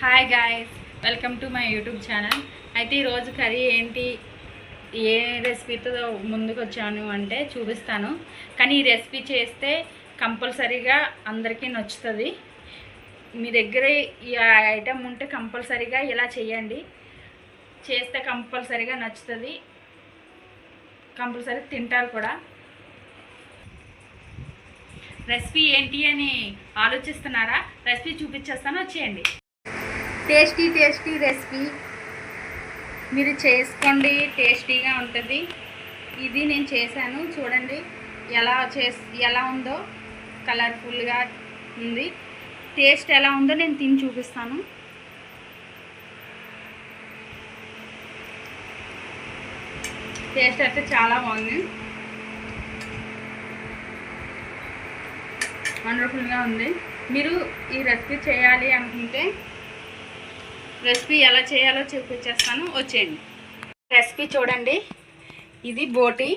Hi guys, welcome to my YouTube channel. అయితే ఈరోజు curry ఏంటి, ఏ రెసిపీతో ముందుకు వచ్చాను అంటే చూపిస్తాను. కానీ ఈ రెసిపీ చేస్తే కంపల్సరీగా అందరికీ నచ్చుతుంది. మీ దగ్గర ఈ ఐటెం ఉంటే కంపల్సరీగా ఇలా చేయండి. చేస్తే కంపల్సరీగా నచ్చుతుంది, కంపల్సరీ తింటారు కూడా. రెసిపీ ఏంటి అని ఆలోచిస్తున్నారా? రెసిపీ చూపించేస్తాను, వచ్చేయండి. టేస్టీ రెసిపీ మీరు చేసుకోండి, టేస్టీగా ఉంటుంది. ఇది నేను చేశాను, చూడండి ఎలా ఉందో. కలర్ఫుల్గా ఉంది. టేస్ట్ ఎలా ఉందో నేను తిని చూపిస్తాను. టేస్ట్ అయితే చాలా బాగుంది, వండర్ఫుల్గా ఉంది. మీరు ఈ రెసిపీ చేయాలి అనుకుంటే రెసిపీ ఎలా చేయాలో చూపించేస్తాను, వచ్చేయండి. రెసిపీ చూడండి, ఇది బోటి.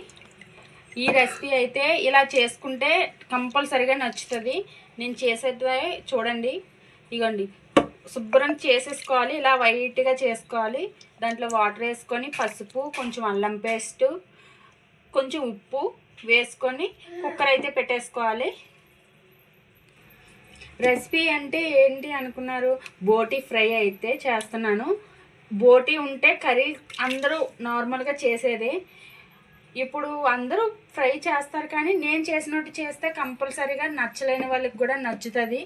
ఈ రెసిపీ అయితే ఇలా చేసుకుంటే కంపల్సరీగా నచ్చుతుంది. నేను చేసేది చూడండి, ఇగోండి. శుభ్రం చేసేసుకోవాలి, ఇలా వైట్గా చేసుకోవాలి. దాంట్లో వాటర్ వేసుకొని పసుపు, కొంచెం అల్లం పేస్టు, కొంచెం ఉప్పు వేసుకొని కుక్కర్ అయితే పెట్టేసుకోవాలి. రెసిపీ అంటే ఏంటి అనుకున్నారు? బోటి ఫ్రై అయితే చేస్తున్నాను. బోటి ఉంటే కర్రీ అందరూ నార్మల్గా చేసేదే. ఇప్పుడు అందరూ ఫ్రై చేస్తారు, కానీ నేను చేసినట్టు చేస్తే కంపల్సరీగా నచ్చలేని వాళ్ళకి కూడా నచ్చుతుంది.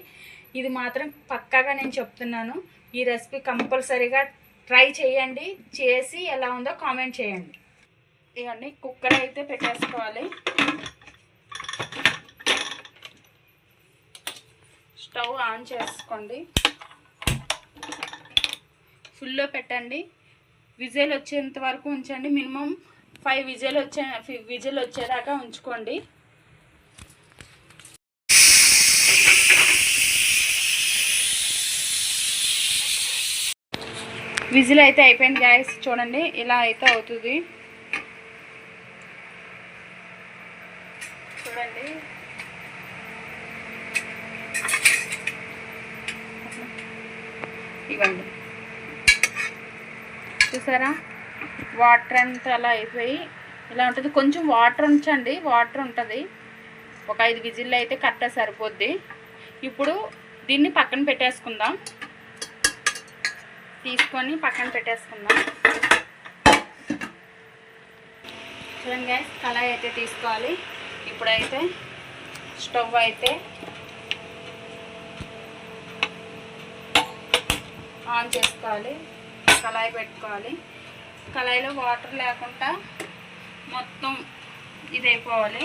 ఇది మాత్రం పక్కాగా నేను చెప్తున్నాను. ఈ రెసిపీ కంపల్సరీగా ట్రై చేయండి, చేసి ఎలా ఉందో కామెంట్ చేయండి. ఇవన్నీ కుక్కర్ అయితే పెట్టేసుకోవాలి. స్టవ్ ఆన్ చేసుకోండి, ఫుల్లో పెట్టండి. విజిల్ వచ్చేంత వరకు ఉంచండి. మినిమం 5 విజిల్ వచ్చేదాకా ఉంచుకోండి. విజిల్ అయితే అయిపోయింది గాయస్, చూడండి ఇలా అయితే అవుతుంది. చూడండి, ఇవ్వండి, చూసారా? వాటర్ అంతా అలా అయిపోయి ఇలా ఉంటుంది. కొంచెం వాటర్ ఉంచండి, వాటర్ ఉంటుంది. ఒక 5 విజిల్లు అయితే కరెక్ట్గా సరిపోద్ది. ఇప్పుడు దీన్ని పక్కన పెట్టేసుకుందాం, తీసుకొని పక్కన పెట్టేసుకుందాం. చూడండి గైస్, కళాయి అయితే తీసుకోవాలి. ఇప్పుడైతే స్టవ్ అయితే ఆన్ చేసుకోవాలి, కళాయి పెట్టుకోవాలి. కళాయిలో వాటర్ లేకుండా మొత్తం ఇది అయిపోవాలి,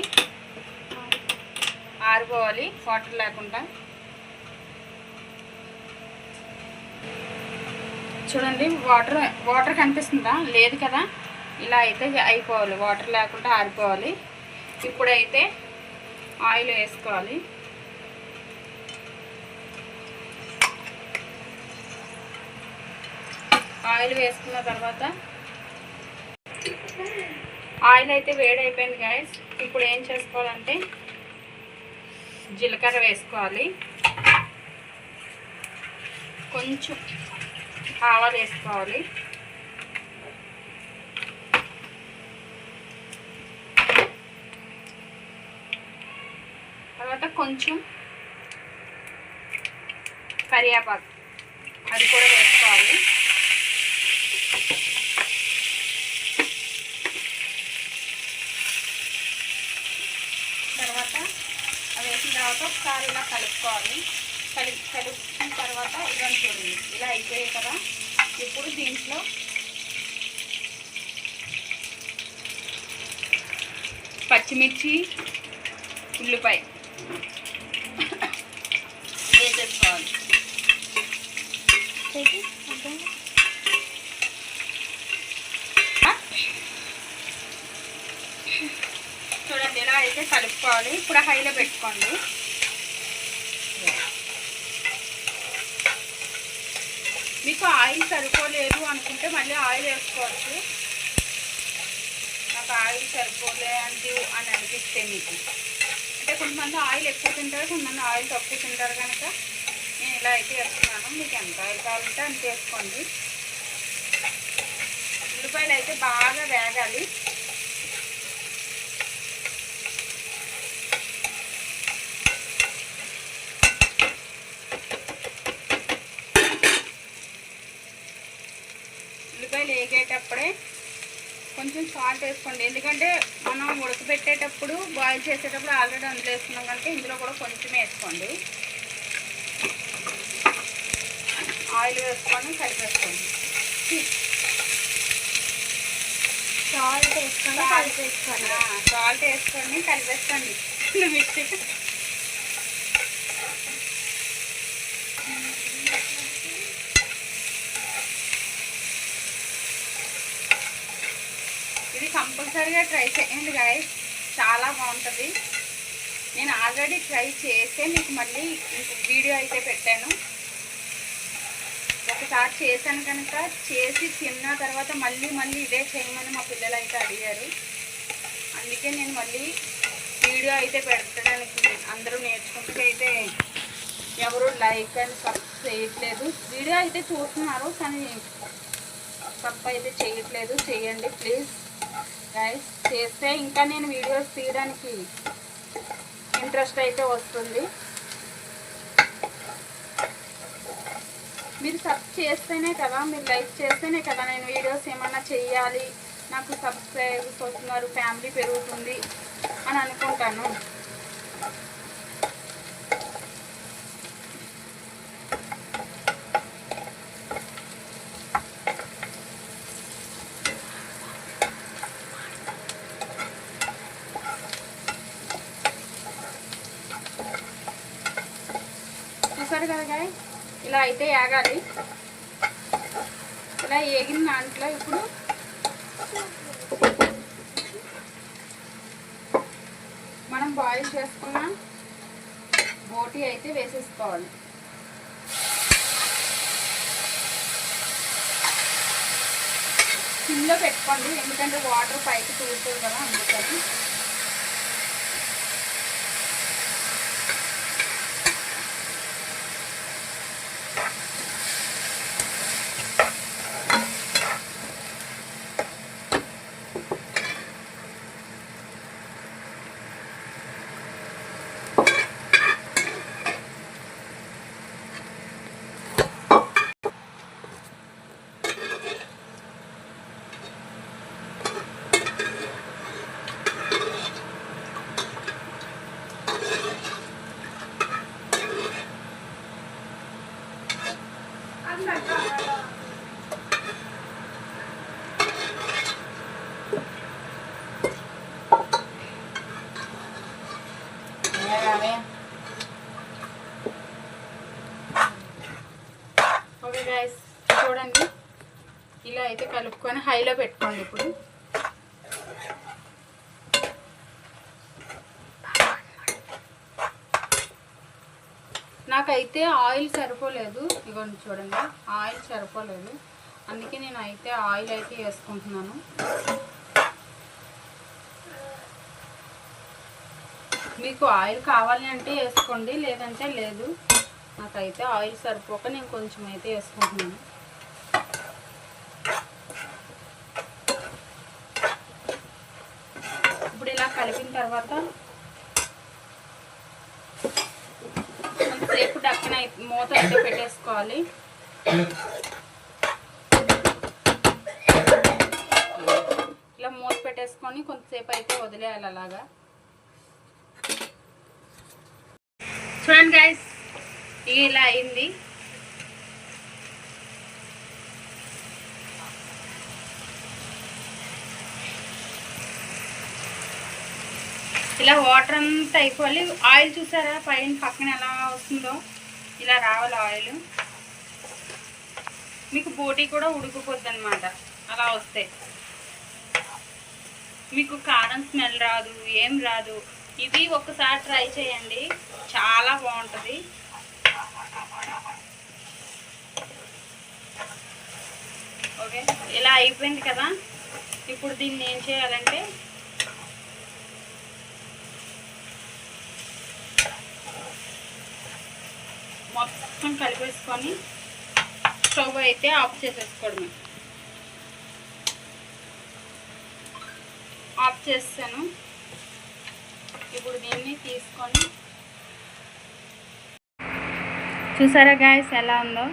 ఆరిపోవాలి వాటర్ లేకుండా. చూడండి, వాటర్ కనిపిస్తుందా? లేదు కదా. ఇలా అయితే అయిపోవాలి, వాటర్ లేకుండా ఆరిపోవాలి. ఇప్పుడైతే ఆయిల్ వేసుకోవాలి. ఆయిల్ వేసుకున్న తర్వాత ఆయిల్ అయితే వేడైపోయింది గాయస్. ఇప్పుడు ఏం చేసుకోవాలంటే జీలకర్ర వేసుకోవాలి, కొంచెం ఆవాలు వేసుకోవాలి, తర్వాత కొంచెం కరివేపాకు, అది కూడా వేసుకోవాలి. తర్వాత అవి వేసిన తర్వాత ఒకసారి ఇలా కలుపుకోవాలి. కలుపుకున్న తర్వాత ఇవన్నీ చూడండి ఇలా అయిపోయాయి కదా. ఇప్పుడు దీంట్లో పచ్చిమిర్చి, ఉల్లిపాయ వేసేసుకోవాలి. చూడండి ఇలా అయితే కలుపుకోవాలి. ఇప్పుడు హైలో పెట్టుకోండి. మీకు ఆయిల్ సరిపోలేదు అనుకుంటే మళ్ళీ ఆయిల్ వేసుకోవచ్చు. నాకు ఆయిల్ సరిపోలేదు అని అనిపిస్తే మీకు, అంటే కొంతమంది ఆయిల్ ఎక్కువ తింటారు, కొంతమంది ఆయిల్ తక్కువ తింటారు కనుక నేను ఇలా అయితే వేస్తున్నాను. మీకు ఎంత ఆయిల్ కావాలంటే అంత వేసుకోండి. ఉల్లిపాయలు అయితే బాగా వేగాలి. ఉల్లిపాయలు వేగేటప్పుడే కొంచెం సాల్ట్ వేసుకోండి. ఎందుకంటే మనం ఉడకబెట్టేటప్పుడు బాయిల్ చేసేటప్పుడు ఆల్రెడీ అందులో వేసుకున్నాం కనుక ఇందులో కూడా కొంచెం వేసుకోండి. ఆయిల్ వేసుకొని కలిపేసుకోండి. సాల్ట్ వేసుకొని కలిపేసుకోండి. మిస్టేక్. ఇది కంపల్సరీగా ట్రై చేయండి గాయస్, చాలా బాగుంటుంది. నేను ఆల్రెడీ ట్రై చేస్తే మీకు మళ్ళీ వీడియో అయితే పెట్టాను. ఒకసారి చేశాను కనుక చేసి తిన్న తర్వాత మళ్ళీ ఇదే చేయమని మా పిల్లలు అయితే అడిగారు. అందుకే నేను మళ్ళీ వీడియో అయితే పెట్టడానికి, అందరూ నేర్చుకుంటే అయితే ఎవరు లైక్ అండ్ సబ్ చేయట్లేదు. వీడియో అయితే చూస్తున్నారు కానీ సబ్ అయితే చేయట్లేదు. చేయండి ప్లీజ్ గైస్. చేస్తే ఇంకా నేను వీడియోస్ తీయడానికి ఇంట్రెస్ట్ అయితే వస్తుంది. మీరు సబ్ చేస్తేనే కదా, మీరు లైక్ చేస్తేనే కదా నేను వీడియోస్ ఏమన్నా చెయ్యాలి, నాకు సబ్స్క్రైబర్స్ వస్తున్నారు, ఫ్యామిలీ పెరుగుతుంది అని అనుకుంటాను. చూసారు కదా గాయ్, ఇలా అయితే ఏగాలి. ఇలా ఏగిన దాంట్లో ఇప్పుడు మనం బాయిల్ చేసుకున్న బోటి అయితే వేసేసుకోవాలి. సిమ్లో పెట్టుకోండి, ఎందుకంటే వాటర్ పైకి తూరుతుంది కదా, అందుకని. ఓకే గైస్, చూడండి ఇలా అయితే కలుపుకొని హైలో పెట్టుకోండి. ఇప్పుడు నాకైతే ఆయిల్ సరిపోలేదు, ఇవ్వండి చూడండి, ఆయిల్ సరిపోలేదు. అందుకే నేను అయితే ఆయిల్ అయితే వేసుకుంటున్నాను. మీకు ఆయిల్ కావాలి అంటే వేసుకోండి, లేదంటే లేదు. నాకైతే ఆయిల్ సరిపోక నేను కొంచెం అయితే వేసుకుంటున్నాను. ఇప్పుడు ఇలా కలిపిన తర్వాత కొంతసేపు డక్కన మూత అయితే పెట్టేసుకోవాలి. ఇలా మూత పెట్టేసుకొని కొంతసేపు అయితే వదిలేయాలి అలాగా. చూడండి గైస్, ఇలా అయింది. ఇలా వాటర్ అంతా అయిపోవాలి. ఆయిల్ చూసారా పైన పక్కన ఎలా వస్తుందో, ఇలా రావాలి ఆయిల్. మీకు బోటీ కూడా ఉడికిపోద్ది అనమాట అలా వస్తే. మీకు కారం స్మెల్ రాదు, ఏం రాదు. ఇది ఒక్కసారి ట్రై చేయండి, చాలా బాగుంటుంది. ఓకే, ఇలా అయిపోయింది కదా. ఇప్పుడు దీన్ని ఏం చేయాలంటే మొత్తం కలిపేసుకొని స్టవ్ అయితే ఆఫ్ చేసేసుకోవడమే. ఆఫ్ చేస్తాను. ఇప్పుడు దీన్ని తీసుకొని చూసారా గాయస్ ఎలా ఉందో.